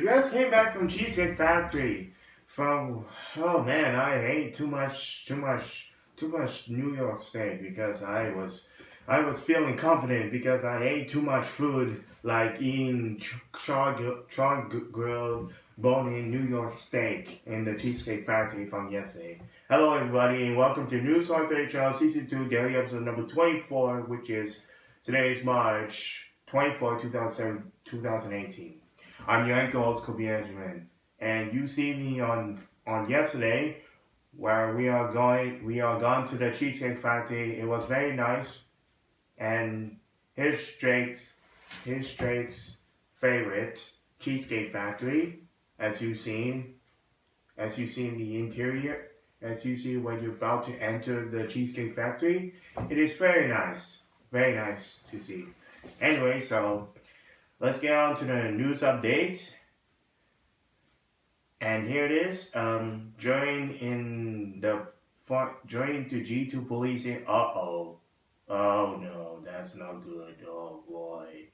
just came back from Cheesecake Factory. Oh man, I ate too much New York steak because I was feeling confident because I ate too much food, like eating char grilled bone-in New York steak in the Cheesecake Factory from yesterday. Hello everybody and welcome to News432Channel Season 2 Daily Episode number 24, which is today's March 24, 2018. I'm your anchor host, Kwabena Agyemang, and you see me on yesterday where we are going to the Cheesecake Factory. It was very nice, and here's Drake's favorite Cheesecake Factory, as you seen the interior, as you see when you're about to enter the Cheesecake Factory. It is very nice to see. Anyway, so let's get on to the news update. And here it is. Joining to G2 policing. Oh no, that's not good. Oh boy.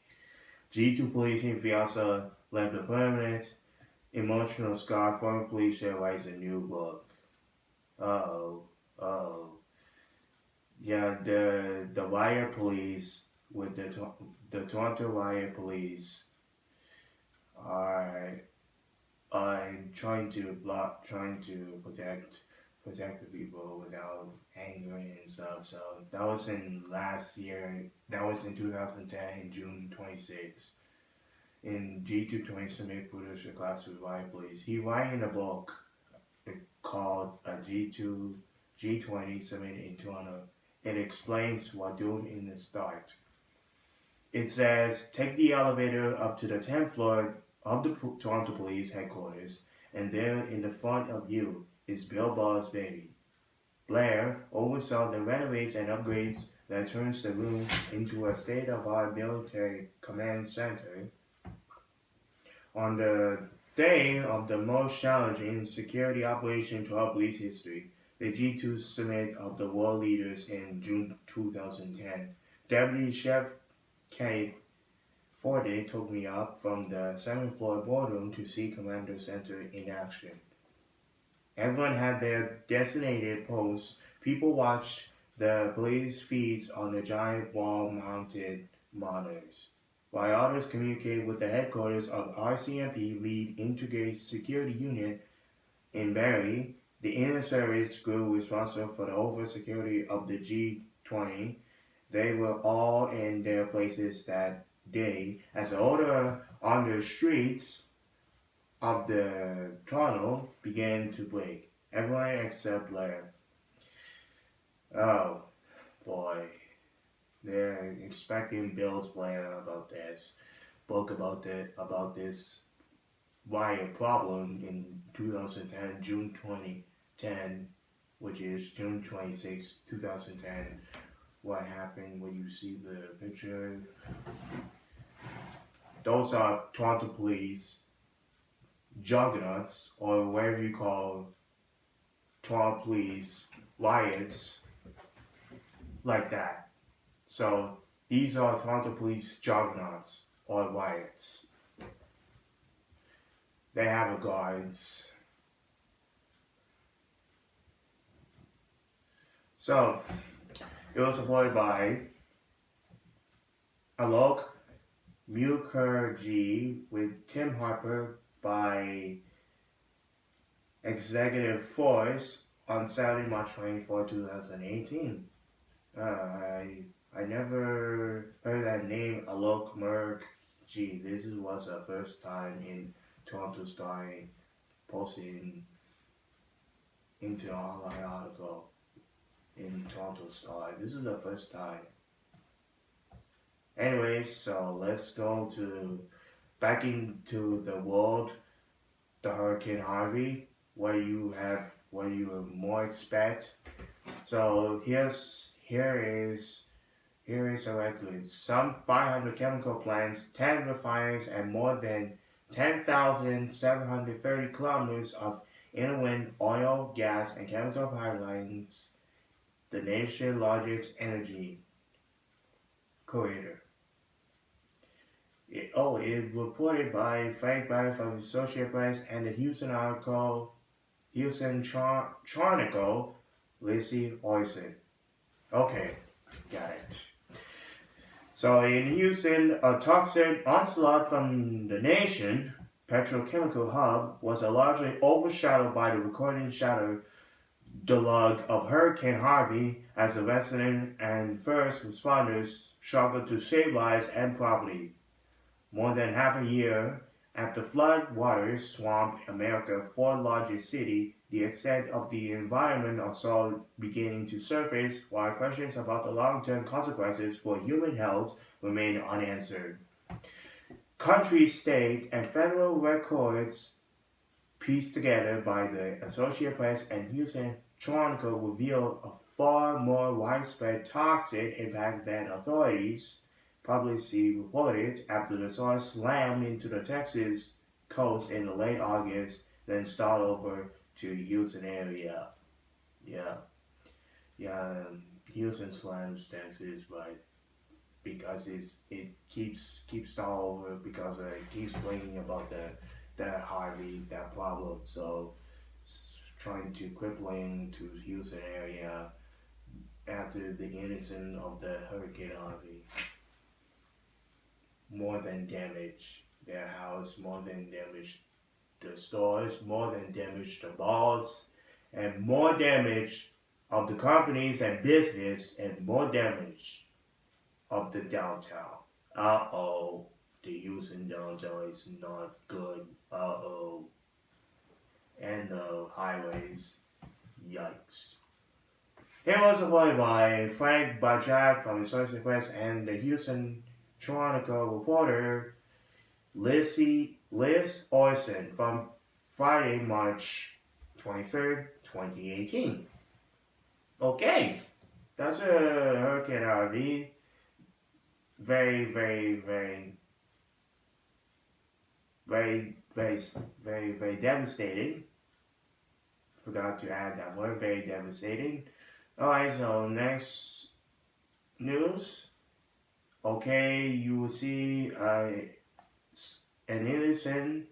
G2 policing fiasco left a permanent emotional scar. Former police chief writes a new book. Yeah, the riot police with the Toronto riot police are trying to protect the people without anger and stuff. So that was in last year. That was in 2010, June 26. In G220 submit producer class with riot police. He writing a book called G20 Summit in Toronto. It explains what doing in the start. It says, take the elevator up to the 10th floor of the Toronto Police Headquarters, and there in the front of you is Bill Ball's baby. Blair oversaw the renovations and upgrades that turns the room into a state-of-the-art military command center. On the day of the most challenging security operation in Toronto police history, the G2 Summit of the World Leaders in June 2010, Deputy Chef Kate Forday took me up from the 7th floor boardroom to see Commander Center in action. Everyone had their designated posts. People watched the police feeds on the giant wall-mounted monitors, while others communicated with the headquarters of RCMP Lead Integrated Security Unit in Barrie, the inner service group responsible for the overall security of the G20. They were all in their places that day as the order on the streets of the Toronto began to break. Everyone except Blair. Oh boy, they're expecting Bill's Blair about this book about this riot problem in 2010, June 2010, which is June 26, 2010. What happened when you see the picture? Those are Toronto police juggernauts, or whatever you call Toronto police riots, like that. So these are Toronto police juggernauts or riots. They have a guards. So it was supported by Alok Mukherjee with Tim Harper by Executive Force on Saturday, March 24, 2018. I never heard that name, Alok Mukherjee. This was the first time in Toronto Star posting into an online article in Toronto Star. This is the first time. Anyways, so let's go back into the world, the Hurricane Harvey, what you more expect. So here is a record. Some 500 chemical plants, 10 refineries, and more than 10,730 kilometers of inland oil, gas, and chemical pipelines, the nation's largest energy corridor. It reported by Frank Barry from the Associated Press and the Houston Chronicle, Lizzie Oysen. Okay, got it. So in Houston, a toxic onslaught from the nation petrochemical hub was largely overshadowed by the recording shadow deluge of Hurricane Harvey as the residents and first responders struggled to save lives and property. More than half a year after flood waters swamped America's fourth largest city, the extent of the environmental assault beginning to surface, while questions about the long-term consequences for human health remain unanswered. Country, state, and federal records pieced together by the Associated Press and Houston Chronicle reveal a far more widespread toxic impact than authorities publicly reported after the storm slammed into the Texas coast in late August, then stalled over to Houston area. Yeah, yeah, Houston slams Texas, but because it keeps stall over because it keeps bringing about that Harvey that problem. So trying to crippling to Houston area after the innocent of the Hurricane Harvey. More than damage their house, more than damage the stores, more than damage the malls, and more damage of the companies and business, and more damage of the downtown. Uh-oh, the Houston downtown is not good. Uh-oh. And the highways. Yikes. It was reported by Frank Bajak from the Associated Press and the Houston Chronicle reporter Liz Orson from Friday, March 23rd, 2018. Okay, that's a Hurricane Harvey. Very, very, very, very, very, very, very devastating. Forgot to add that word, very devastating. Alright, so next news. Okay, you will see an innocent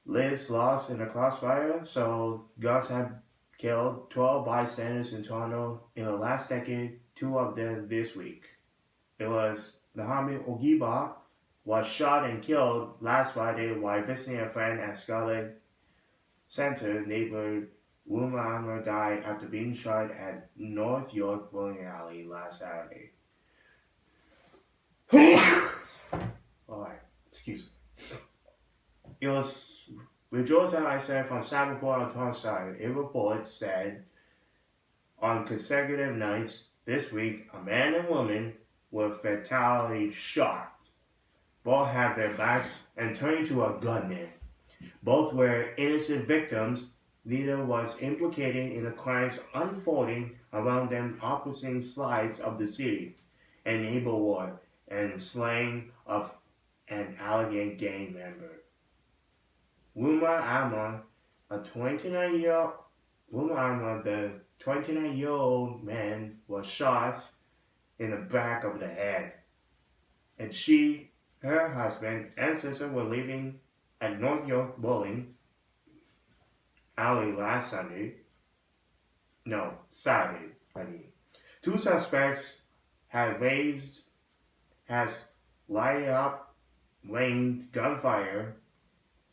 lives lost in a crossfire. So guns have killed 12 bystanders in Toronto in the last decade, 2 of them this week. It was Kwabena Agyemang was shot and killed last Friday while visiting a friend at Scarlet Center. Neighbor Moir died after being shot at North York Bowling Alley last Saturday. Alright, excuse me. It was Rejoice I said from Cyberport on Toronto side. A report said on consecutive nights this week, a man and woman were fatally shot. Both had their backs and turned to a gunman. Both were innocent victims. Neither was implicated in the crimes unfolding around them opposite sides of the city, a neighbor war, and slaying of an Allegheny gang member. Kwabena Agyemang, the 29-year-old man, was shot in the back of the head, and she, her husband, and sister were living at North York Bowling Alley last Saturday. Two suspects had lighted up rained gunfire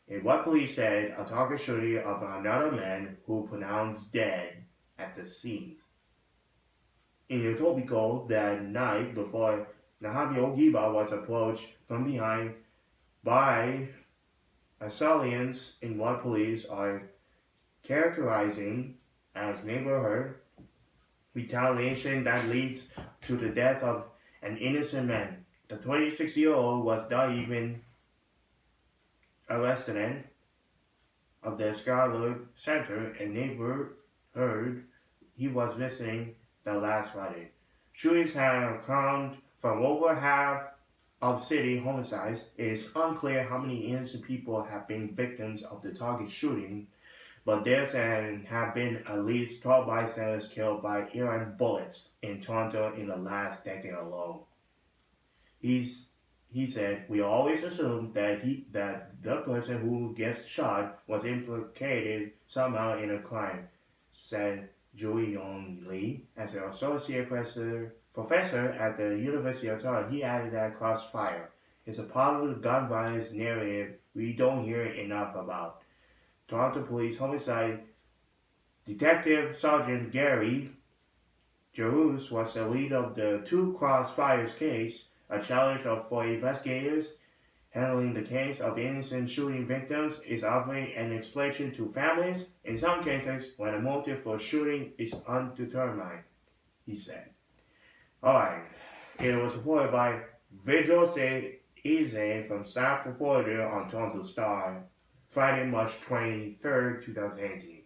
in what police said a target shooting of another man who pronounced dead at the scenes. In Etobicoke that night before Kwabena Agyemang was approached from behind by assailants in what police are characterizing as neighborhood retaliation that leads to the death of an innocent man. The 26-year-old was not even a resident of the Scarlet Center, a neighborhood he was visiting the last Friday. Shootings have come from over half of city homicides. It is unclear how many innocent people have been victims of the target shooting, but there have been at least 12 bystanders killed by Iran bullets in Toronto in the last decade alone. He said, "We always assumed that the person who gets shot was implicated somehow in a crime," said Julian Lee, as an associate professor at the University of Toronto. He added that crossfire is a part of the gun violence narrative we don't hear enough about. Toronto Police Homicide Detective Sergeant Gary Jerus was the lead of the two crossfires case, a challenge for investigators handling the case of innocent shooting victims is offering an explanation to families, in some cases when the motive for shooting is undetermined, he said. Alright, it was reported by Vigil Eze from staff reporter on Toronto Star, Friday, March 23rd, 2018.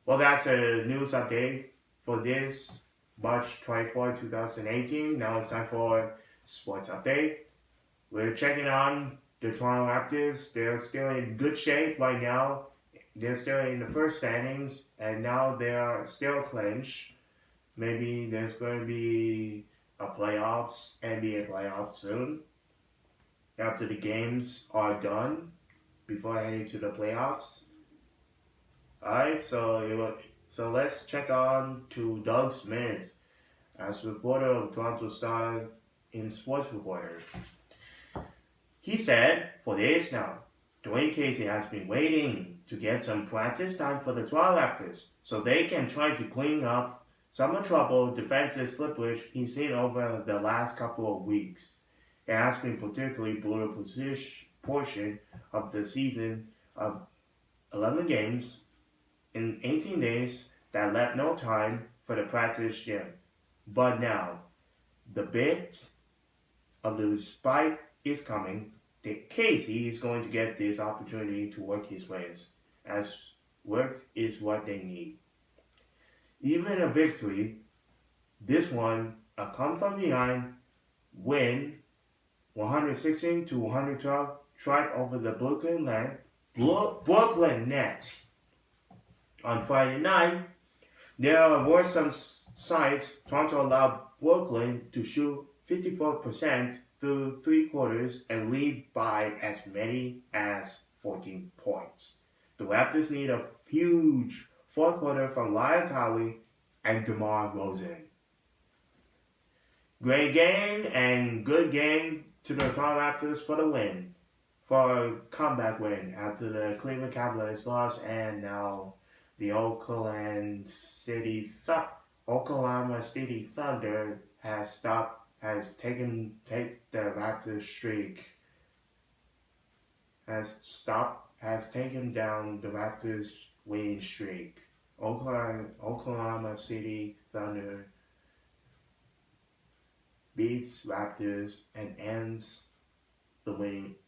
Well, that's a news update for this March 24, 2018. Now it's time for sports update. We're checking on the Toronto Raptors. They're still in good shape right now. They're still in the first standings, and now they are still clinched. Maybe there's going to be a NBA playoffs soon, after the games are done, before heading to the playoffs. Alright, so let's check on to Doug Smith, as reporter of Toronto Star in Sports Reporter. He said, for days now, Dwayne Casey has been waiting to get some practice time for the Toronto Raptors so they can try to clean up some of the trouble defensive slippage he's seen over the last couple of weeks. It has been particularly brutal portion of the season of 11 games in 18 days that left no time for the practice gym. But now, the bit of the respite is coming. Casey is going to get this opportunity to work his ways, as work is what they need. Even a victory, this one, a come from behind win, 116-112, tried over the Brooklyn Nets. On Friday night, there were some sites. Toronto allowed Brooklyn to shoot 54% through three quarters and lead by as many as 14 points. The Raptors need a huge fourth quarter from Lyle Cowley and DeMar DeRozan. Great game and good game to the Toronto Raptors for a comeback win after the Cleveland Cavaliers lost, and now the Oklahoma City Thunder has taken the Raptors streak, has taken down the Raptors winning streak. Oklahoma City Thunder beats Raptors and ends the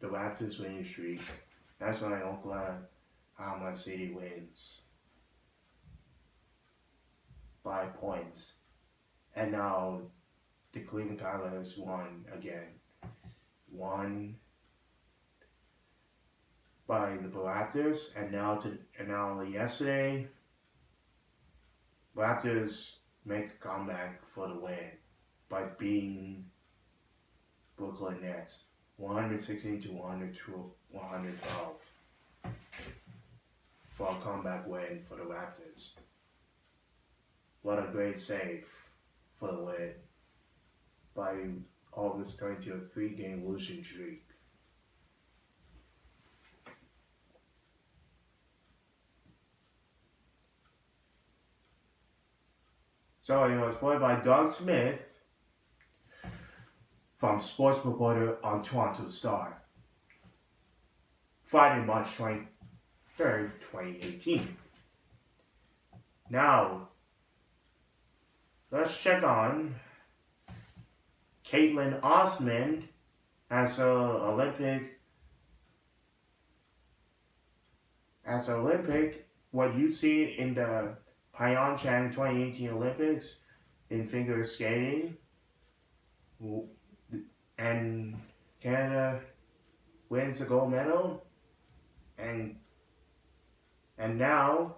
Raptors winning streak. That's why Oklahoma City wins by points. And now the Cleveland Cavaliers won again. Won by the Raptors, and now yesterday, Raptors make a comeback for the win by beating Brooklyn Nets 116-112 for a comeback win for the Raptors. What a great save for the win by August turning to a 3-game losing streak. So it was played by Doug Smith from Sports Reporter on Toronto Star. Friday, March 23rd, 2018. Now, let's check on Caitlin Osmond as Olympic. What you see in the Pyeongchang 2018 Olympics in figure skating, and Canada wins the gold medal, and now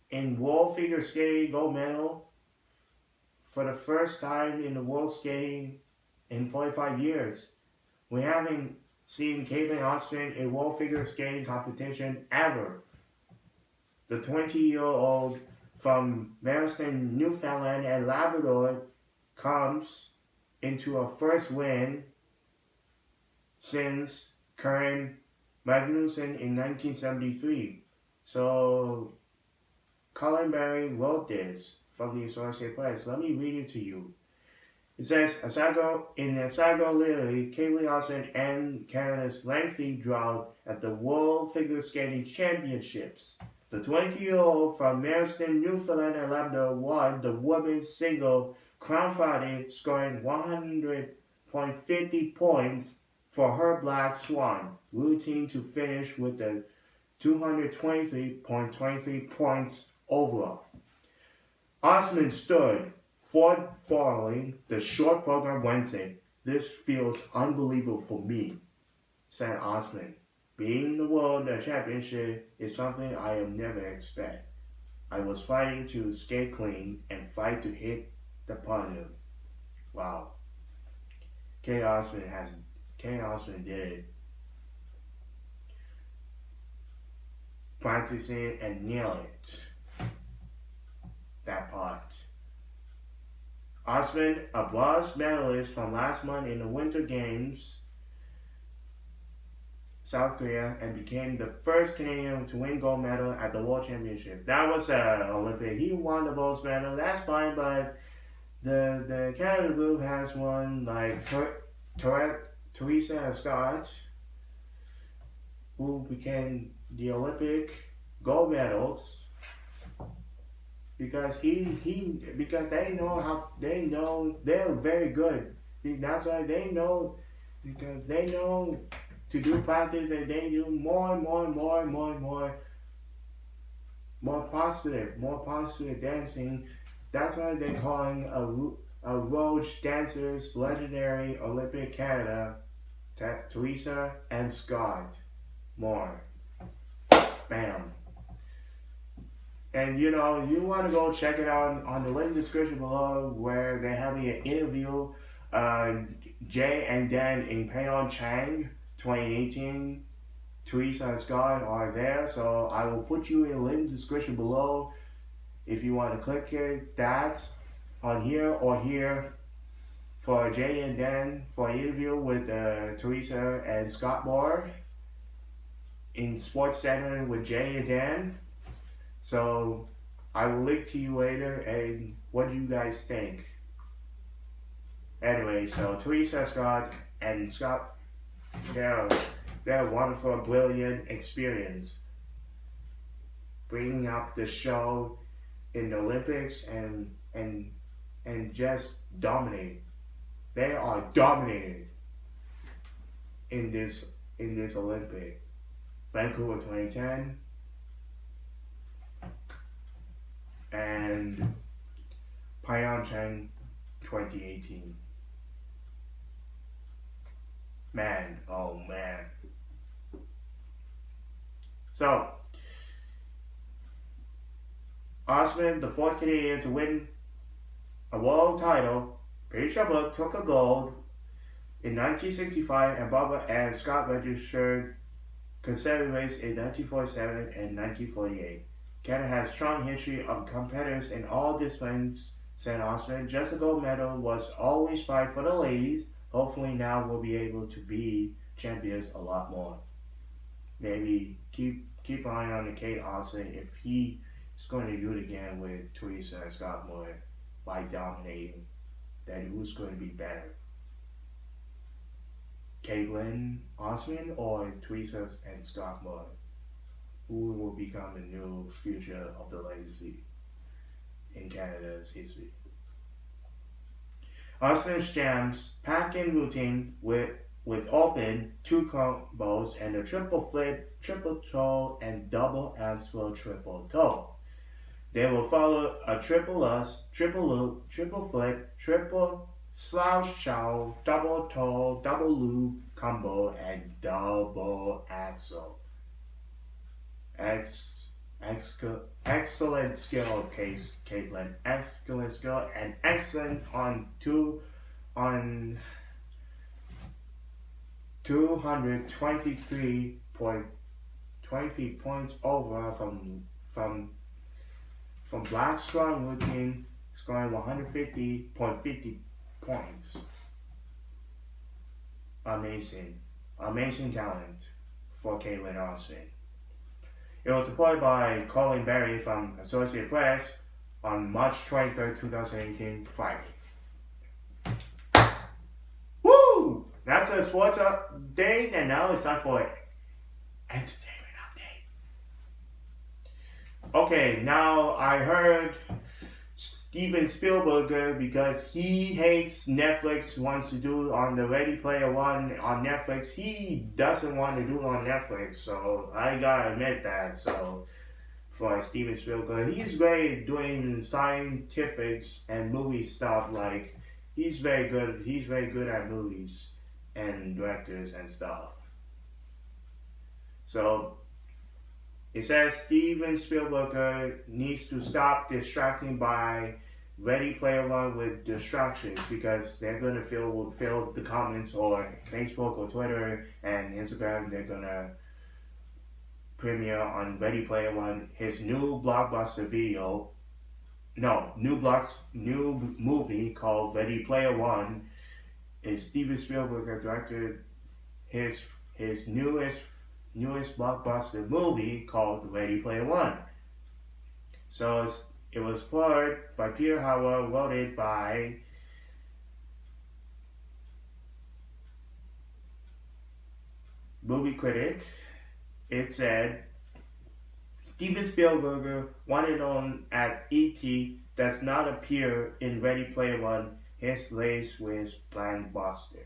in world figure skating gold medal for the first time in the world skating in 45 years. We haven't seen Caitlin Austin in world figure skating competition ever. The 20-year-old from Mariston, Newfoundland and Labrador comes into a first win since Karen Magnuson in 1973. So Colin Berry wrote this from the Associated Press. Let me read it to you. It says, in Asago Lily, Kaylee Austin ended Canada's lengthy drought at the World Figure Skating Championships. The 20-year-old from Mariston, Newfoundland and Labrador won the women's single crown Friday, scoring 100.50 points for her Black Swan routine to finish with the 223.23 points overall. Osman stood following the short program Wednesday. This feels unbelievable for me, said Osman. Being the world championship is something I have never expected. I was fighting to skate clean and fight to hit the podium. Wow. Kay Osman did it. Practicing and nail it. That part. Osman, a bronze medalist from last month in the Winter Games, South Korea, and became the first Canadian to win gold medal at the World Championship. That was Olympic. He won the bronze medal. That's fine, but the Canada group has won like Tessa and Scott, who became the Olympic gold medals. Because because they know they're very good. That's why they know, because they know to do practice, and they do more positive dancing. That's why they're calling a Roach dancers legendary Olympic Canada, Tessa and Scott Moir. Bam. And you want to go check it out on the link description below, where they're having an interview. Jay and Dan in Pyeongchang 2018. Tessa and Scott are there, so I will put you in the link description below if you want to click that on here or here for Jay and Dan for an interview with Tessa and Scott Moir in Sports Center with Jay and Dan. So I will link to you later, and what do you guys think? Anyway, so Tessa, Scott, and Scott, they're a wonderful, brilliant experience, bringing up the show in the Olympics and just dominate. They are dominated in this Olympic. Vancouver 2010. And Pyeongchang 2018. Man, oh man. So, Osman, the fourth Canadian to win a world title, British Trouble took a gold in 1965, and Barbara and Scott registered consecutive race in 1947 and 1948. Canada has a strong history of competitors in all disciplines, said Osman. Just a gold medal was always fine for the ladies. Hopefully now we'll be able to be champions a lot more. Maybe keep an eye on the Kate Austin if he is going to do it again with Tessa and Scott Moir by dominating. Then who's going to be better? Caitlin Osman or Tessa and Scott Moir? Who will become the new future of the legacy in Canada's history? Osman's jams pack-in routine with open two combos and a triple flip, triple toe, and double axel triple toe. They will follow a triple us, triple loop, triple flip, triple slouch chow, double toe, double loop combo, and double axel. excellent skill of Caitlin. Excellent skill and excellent on 223.23 points over from Black Strong looking, scoring 150.50 points. Amazing talent for Caitlin Austin. It was reported by Colin Berry from Associated Press on March 23rd, 2018, Friday. Woo! That's a sports update, and now it's time for entertainment update. Okay, now I heard Steven Spielberg, because he hates Netflix, wants to do on the Ready Player One on Netflix. He doesn't want to do it on Netflix, so I gotta admit that. So for Steven Spielberg, he's great doing scientifics and movie stuff. Like he's very good. He's very good at movies and directors and stuff. So it says Steven Spielberg needs to stop distracting by Ready Player One with distractions, because they're gonna fill the comments or Facebook or Twitter and Instagram. They're gonna premiere on Ready Player One his new blockbuster new movie called Ready Player One. Is Steven Spielberg directed his newest blockbuster movie called Ready Player One. So it was reported by Peter Howard, wrote it by movie critic. It said Steven Spielberg, wanted known as E.T., does not appear in Ready Player One, his latest blockbuster.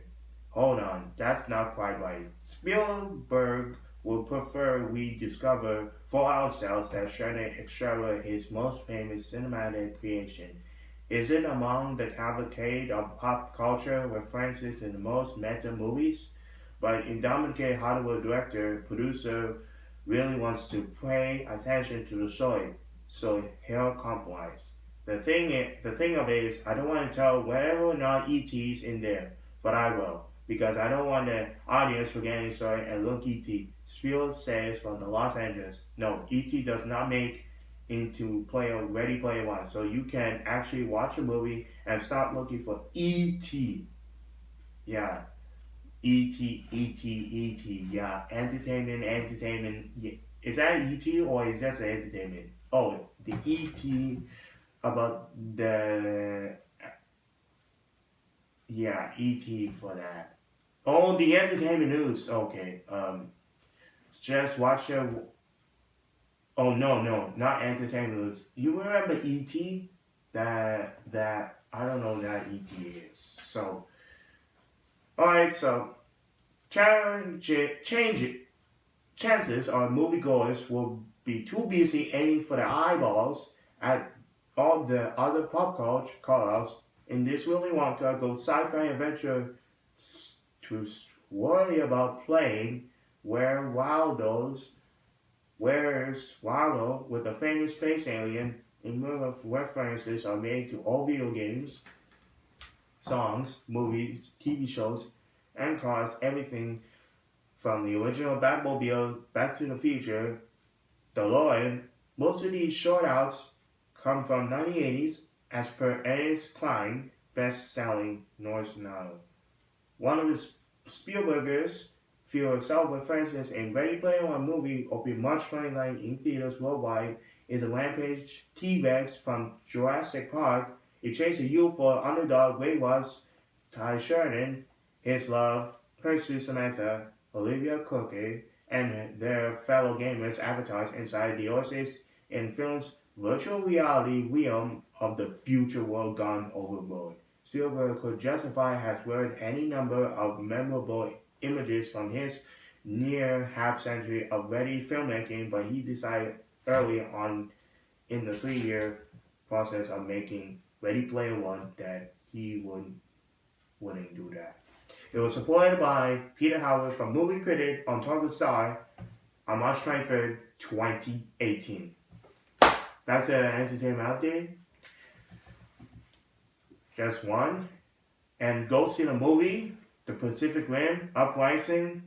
Hold on, that's not quite right. Spielberg would prefer we discover for ourselves that Shannon Extra, his most famous cinematic creation, is it among the cavalcade of pop culture references in the most meta movies? But indomitable Hollywood director, producer really wants to pay attention to the story, so he'll compromise. The thing of it is, I don't want to tell whether or not E.T.'s in there, but I will, because I don't want the audience forgetting story and look E.T. Spiel says from the Los Angeles. No, E.T. does not make into Ready Player One, so you can actually watch a movie and start looking for E.T. Yeah, E.T. Yeah, entertainment. Yeah. Is that E.T. or is that entertainment? Oh, the E.T. about the E.T. for that. Oh, the entertainment news. Okay. Just watch it. Oh no, not entertainment news. You remember E.T. That I don't know that E.T. is. So, all right. So, change it. Chances are moviegoers will be too busy aiming for the eyeballs at all the other pop culture call-outs in this Willy Wonka go sci-fi adventure to worry about playing where's Waldo with a famous space alien. Innumerable references are made to all video games, songs, movies, TV shows, and cars, everything from the original Batmobile, Back to the Future, DeLorean. Most of these short-outs come from 1980s, as per Ennis Klein, best-selling Norse novel. One of the Spielberg's few self-references in Ready Player One movie opened March 29 in theaters worldwide is a rampage T-Rex from Jurassic Park. It chased a youthful underdog Ray was Ty Sheridan, his love, Percy Samantha, Olivia Cooke, and their fellow gamers advertised inside the Oasis in film's virtual reality realm of the future world gone overboard. Spielberg could justify has word any number of memorable images from his near half-century of ready filmmaking, but he decided early on in the 3-year process of making Ready Player One that he wouldn't do that. It was supported by Peter Howard from Movie Critic on Target Star on March 23rd, 2018. That's an entertainment update. Just one. And go see the movie, The Pacific Rim Uprising.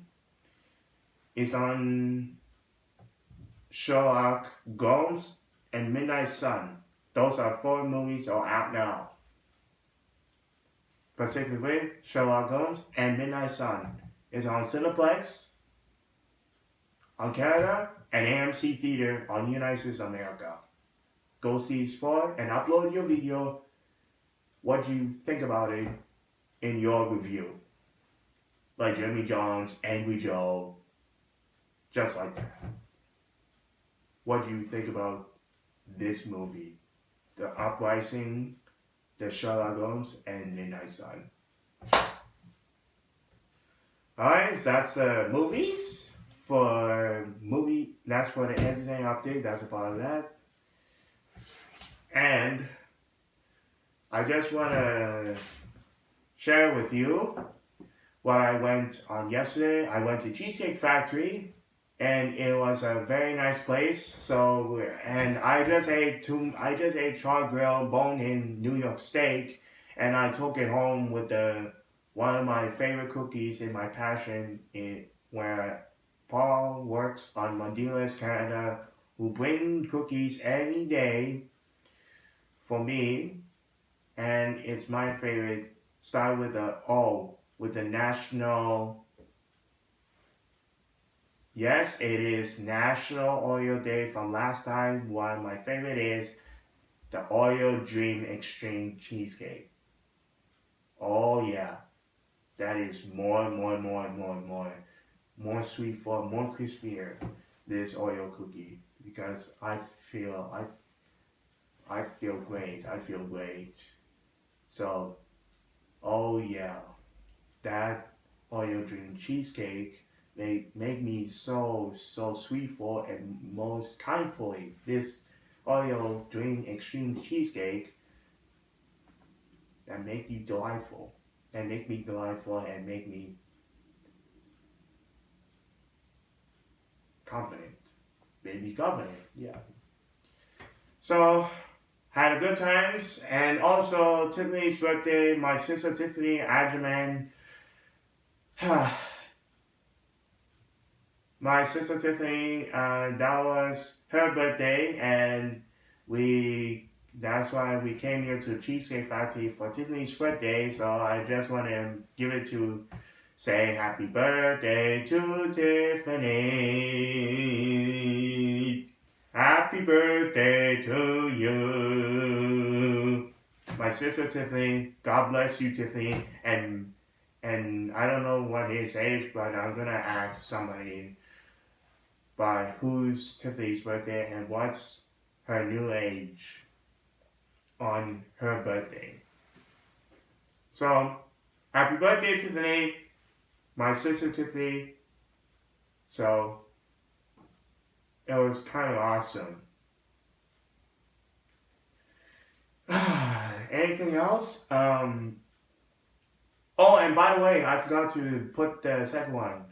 It's on Sherlock Holmes and Midnight Sun. Those are 4 movies that are out now. Pacific Rim, Sherlock Holmes, and Midnight Sun. It's on Cineplex, on Canada, and AMC Theater on United States of America. Go see Sport and upload your video, what you think about it, in your review. Like Jimmy John's, Angry Joe, just like that. What do you think about this movie? The Uprising, the Sherlock Holmes, and Midnight Sun. Alright, that's movies. That's for the entertainment update. That's about that. And I just want to share with you what I went on yesterday. I went to Cheesecake Factory, and it was a very nice place. So, and I just ate char grilled bone-in New York steak, and I took it home with one of my favorite cookies in my passion, where Paul works on Mondelez Canada, who bring cookies every day for me, and it's my favorite. Start with the O, with the national. Yes, it is National Oreo Day from last time. One of my favorite is the Oreo Dream Extreme Cheesecake. Oh yeah, that is more sweet for more crispier. This Oreo cookie, because I feel great. I feel great. So, oh yeah, that Oreo Dream Cheesecake make me so sweet for and most kindfully. This Oreo Dream Extreme Cheesecake that make you delightful, and make me delightful, and make me confident. Maybe confident, yeah. So, had a good times, and also Tiffany's birthday, my sister Tiffany Agyemang. My sister Tiffany, that was her birthday, and that's why we came here to Cheesecake Factory for Tiffany's birthday. So I just want to say happy birthday to Tiffany. Happy birthday to you. My sister Tiffany, God bless you, Tiffany. And I don't know what his age, but I'm gonna ask somebody by who's Tiffany's birthday and what's her new age on her birthday. So, happy birthday, Tiffany, my sister Tiffany. So, it was kind of awesome. Anything else? Oh, and by the way, I forgot to put the second one.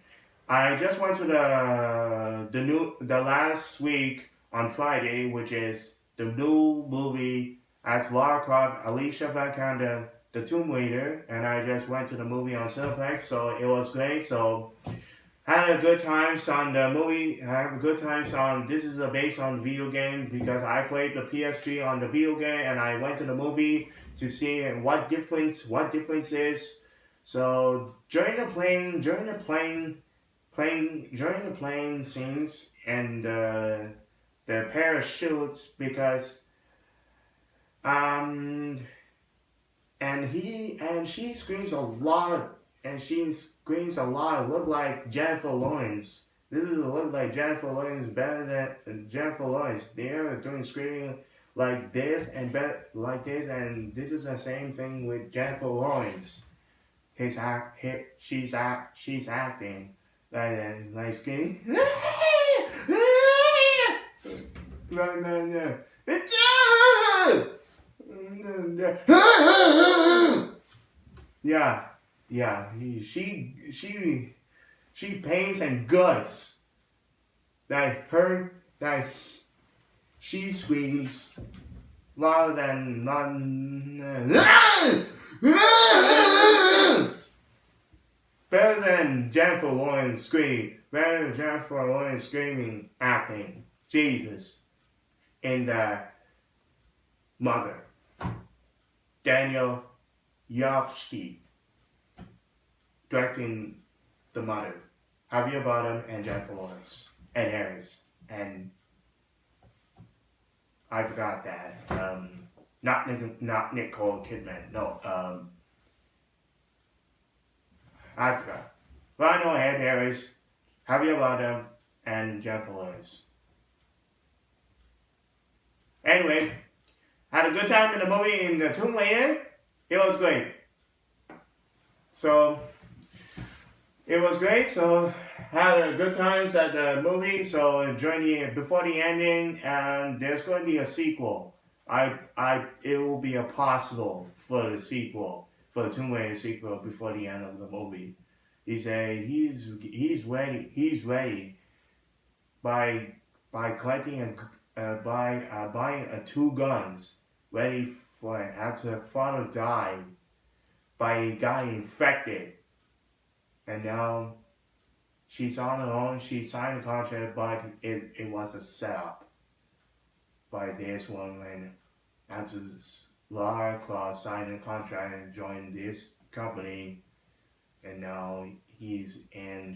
I just went to the last week on Friday, which is the new movie as Lara Croft, Alicia Vikander, The Tomb Raider, and I just went to the movie on Cineplex, so it was great. So had a good times on the movie. Have a good times on. This is based on video game because I played the PS3 on the video game, and I went to the movie to see what difference is. So during the plane scenes and the parachutes, because and she screams a lot, look like Jennifer Lawrence. This is look like Jennifer Lawrence, better than Jennifer Lawrence. They're doing screaming like this and better like this, and this is the same thing with Jennifer Lawrence. She's acting like screaming. Yeah. She pains and guts that she screams louder than none. Better than Jennifer Lawrence scream. Better than Jennifer Lawrence screaming, acting. Jesus. In the Mother. Daniel Yofsky directing The Mother. Javier Bardem and Jennifer Lawrence. And Harris. And I forgot that. Not Nicole Kidman. No. I forgot. But I know Ed Harris, Javier Bardem, and Jennifer Lawrence. Anyway, had a good time in the movie in the Tomb Raider. It was great. So, it was great. So, had a good times at the movie. So, before the ending, and there's going to be a sequel. It will be a possible for the sequel, for the Tomb Raider sequel before the end of the movie. He said he's ready. He's ready by collecting buying two guns ready for it after her father died by a guy infected, and now she's on her own. She signed a contract, but it was a setup by this woman. After Lara Croft signed a contract and joined this company, and now he's in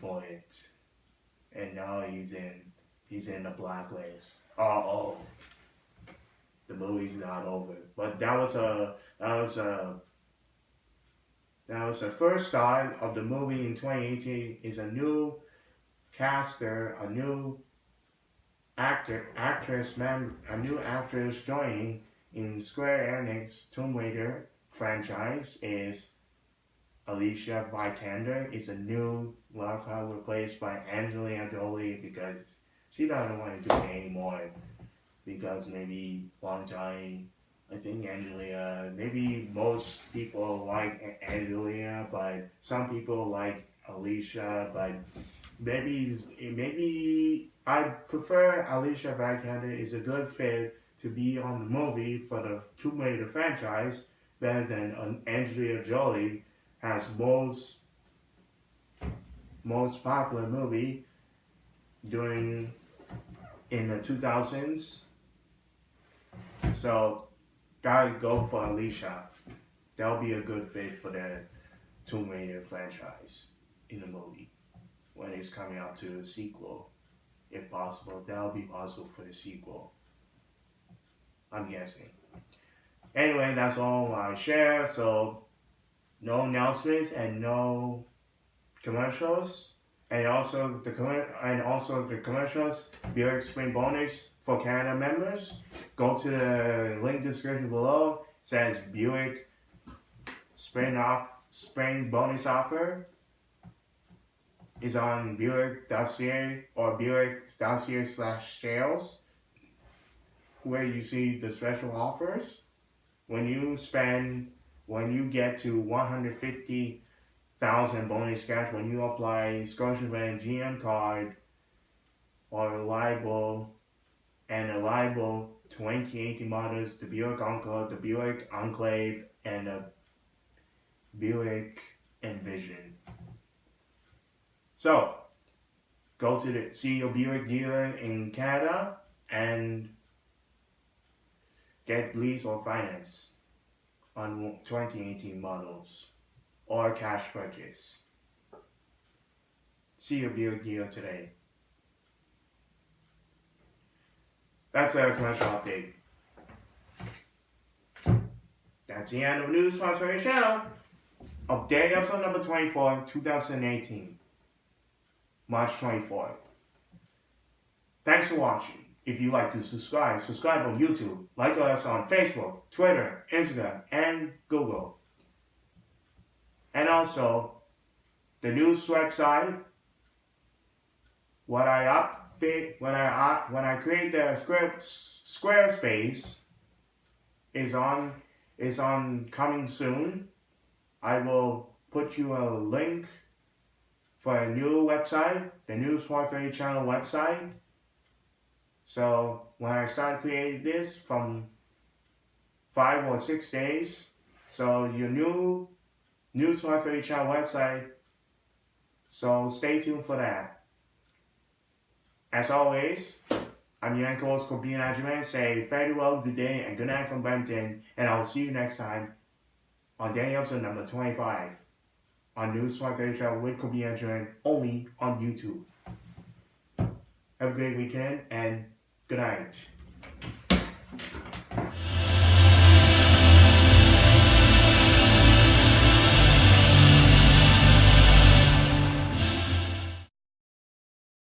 for it, and now he's in the blacklist. Oh, the movie's not over. But that was the first start of the movie in 2018. Is a new caster, a new actress joining in Square Enix Tomb Raider franchise is Alicia Vikander. Is a new Lara Croft replaced by Angelina Jolie because she doesn't want to do it anymore. Because maybe one time, I think Angelina, maybe most people like Angelina, but some people like Alicia, but maybe I prefer Alicia Vikander. Is a good fit to be on the movie for the Tomb Raider franchise better than Angelina Jolie has most popular movie during in the 2000s. So gotta go for Alicia. That'll be a good fit for the Tomb Raider franchise in the movie when it's coming out to a sequel. If possible, that'll be possible for the sequel. I'm guessing. Anyway, that's all I share. So no announcements and no commercials. And also the commercials, Buick Spring Bonus for Canada members. Go to the link description below. It says Buick Spring Bonus offer is on Buick.ca or Buick.ca/sales, where you see the special offers. When you get to 150,000 bonus cash, when you apply Scotiabank GM Card or a liable 2018 models, the Buick Encore, the Buick Enclave, and the Buick Envision. So, go to see your Buick dealer in Canada and get lease or finance on 2018 models or cash purchase. See your Buick dealer today. That's a commercial update. That's the end of News432Channel. Update episode number 24, 2018. March 24th. Thanks for watching. If you'd like to subscribe on YouTube. Like us on Facebook, Twitter, Instagram, and Google. And also, the news website. What I update when I create the Squarespace is on coming soon. I will put you a link for a new website the News432Channel website. So when I started creating this from 5 or 6 days, so your new News432Channel website. So stay tuned for that. As always, I'm your anchor host, Kwabena Agyemang. Say farewell, good day, and good night from Brampton, and I will see you next time on day episode number 25 on News432Channel with Kwabena Agyemang, only on YouTube. Have a great weekend and good night.